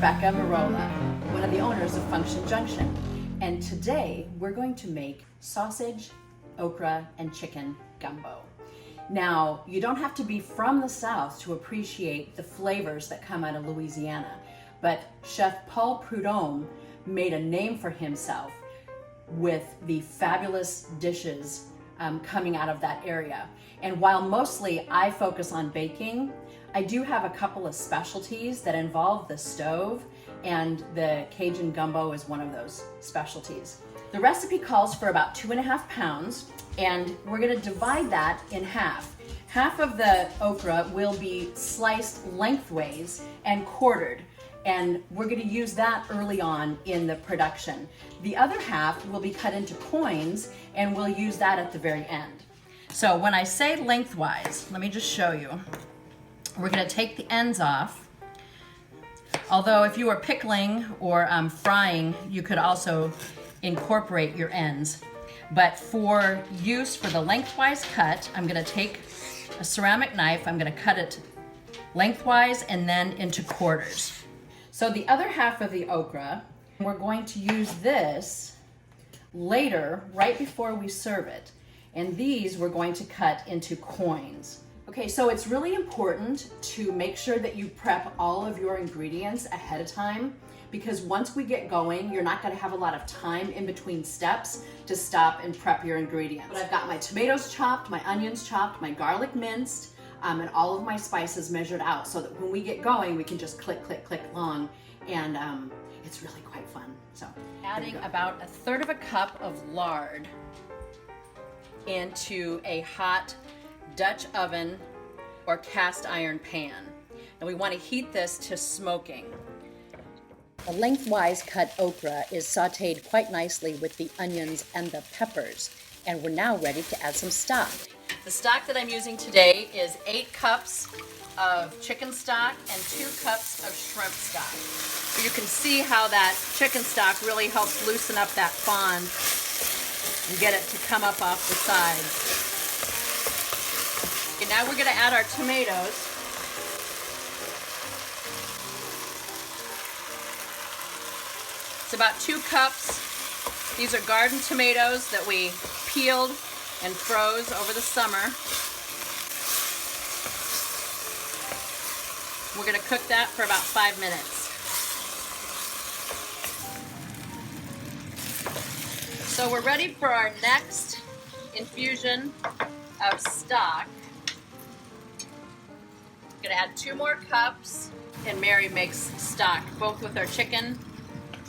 Rebecca Marola, one of the owners of Function Junction, and today we're going to make sausage, okra, and chicken gumbo. Now, you don't have to be from the South to appreciate the flavors that come out of Louisiana, but Chef Paul Prudhomme made a name for himself with the fabulous dishes coming out of that area. And while mostly I focus on baking, I do have a couple of specialties that involve the stove, and the Cajun Gumbo is one of those specialties. The recipe calls for about 2.5 pounds, and we're gonna divide that in half. Half of the okra will be sliced lengthways and quartered, and we're gonna use that early on in the production. The other half will be cut into coins, and we'll use that at the very end. So when I say lengthwise, let me just show you. We're gonna take the ends off. Although if you were pickling or frying, you could also incorporate your ends. But for use for the lengthwise cut, I'm gonna take a ceramic knife, I'm gonna cut it lengthwise and then into quarters. So the other half of the okra, we're going to use this later, right before we serve it. And these we're going to cut into coins. Okay, so it's really important to make sure that you prep all of your ingredients ahead of time, because once we get going, you're not gonna have a lot of time in between steps to stop and prep your ingredients. But I've got my tomatoes chopped, my onions chopped, my garlic minced, and all of my spices measured out so that when we get going, we can just click, click, click along, and it's really quite fun. So, adding about 1/3 cup of lard into a hot Dutch oven or cast iron pan. And we want to heat this to smoking. The lengthwise cut okra is sauteed quite nicely with the onions and the peppers. And we're now ready to add some stock. The stock that I'm using today is 8 cups of chicken stock and 2 cups of shrimp stock. So you can see how that chicken stock really helps loosen up that fond and get it to come up off the sides. Okay, now we're going to add our tomatoes. It's about 2 cups. These are garden tomatoes that we peeled and froze over the summer. We're going to cook that for about 5 minutes. So we're ready for our next infusion of stock. I'm gonna add 2 more cups, and Mary makes stock both with our chicken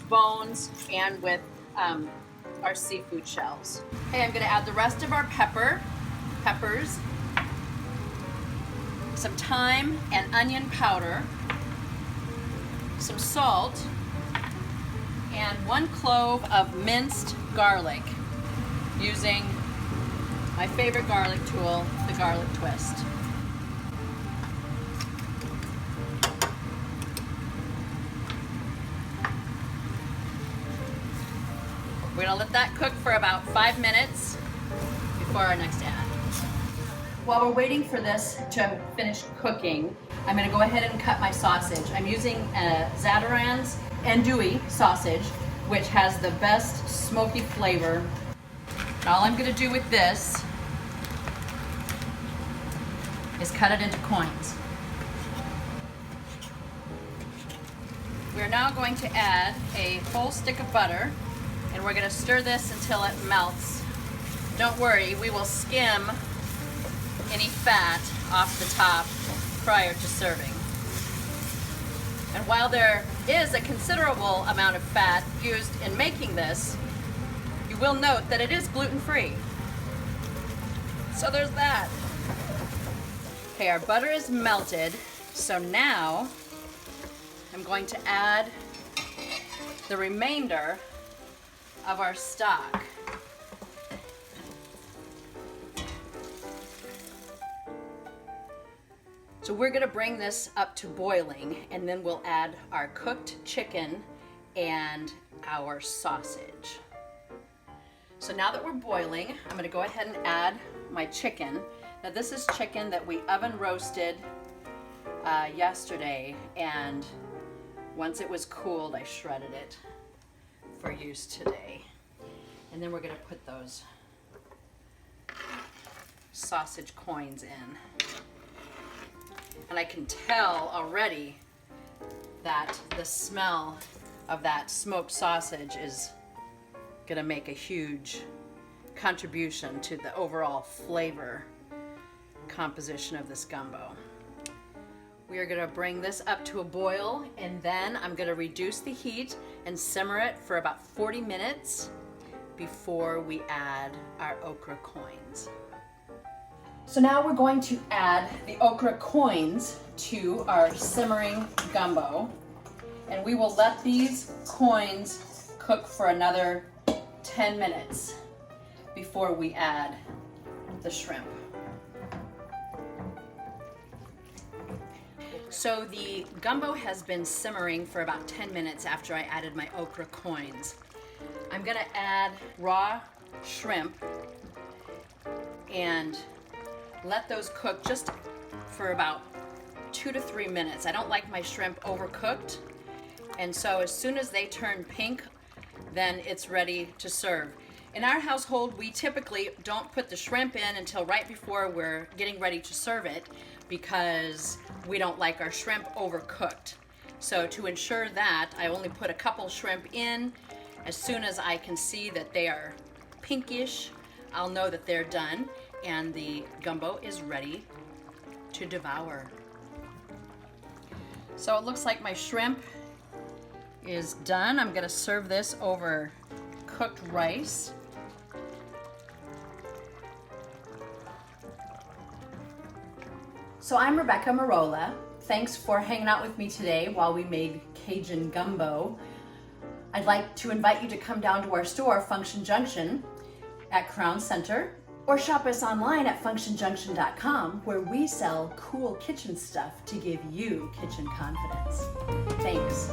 bones and with our seafood shells. Okay, I'm gonna add the rest of our peppers, some thyme and onion powder, some salt, and 1 clove of minced garlic using my favorite garlic tool, the garlic twist. We're gonna let that cook for about 5 minutes before our next add. While we're waiting for this to finish cooking, I'm gonna go ahead and cut my sausage. I'm using Zatarain's andouille sausage, which has the best smoky flavor. And all I'm gonna do with this is cut it into coins. We're now going to add a whole stick of butter, and we're gonna stir this until it melts. Don't worry, we will skim any fat off the top prior to serving. And while there is a considerable amount of fat used in making this, you will note that it is gluten-free. So there's that. Okay, our butter is melted, so now I'm going to add the remainder of our stock. So we're gonna bring this up to boiling, and then we'll add our cooked chicken and our sausage. So now that we're boiling, I'm gonna go ahead and add my chicken. Now this is chicken that we oven roasted yesterday, and Once it was cooled, I shredded it for use today. And then we're gonna put those sausage coins in. And I can tell already that the smell of that smoked sausage is gonna make a huge contribution to the overall flavor composition of this gumbo. We are gonna bring this up to a boil, and then I'm gonna reduce the heat and simmer it for about 40 minutes before we add our okra coins. So now we're going to add the okra coins to our simmering gumbo, and we will let these coins cook for another 10 minutes before we add the shrimp. So the gumbo has been simmering for about 10 minutes after I added my okra coins. I'm gonna add raw shrimp and let those cook just for about 2 to 3 minutes. I don't like my shrimp overcooked, and so as soon as they turn pink, then it's ready to serve. In our household, we typically don't put the shrimp in until right before we're getting ready to serve it, because we don't like our shrimp overcooked. So to ensure that, I only put a couple shrimp in. As soon as I can see that they are pinkish, I'll know that they're done and the gumbo is ready to devour. So it looks like my shrimp is done. I'm gonna serve this over cooked rice. So I'm Rebecca Marola. Thanks for hanging out with me today while we made Cajun Gumbo. I'd like to invite you to come down to our store, Function Junction, at Crown Center, or shop us online at functionjunction.com, where we sell cool kitchen stuff to give you kitchen confidence. Thanks.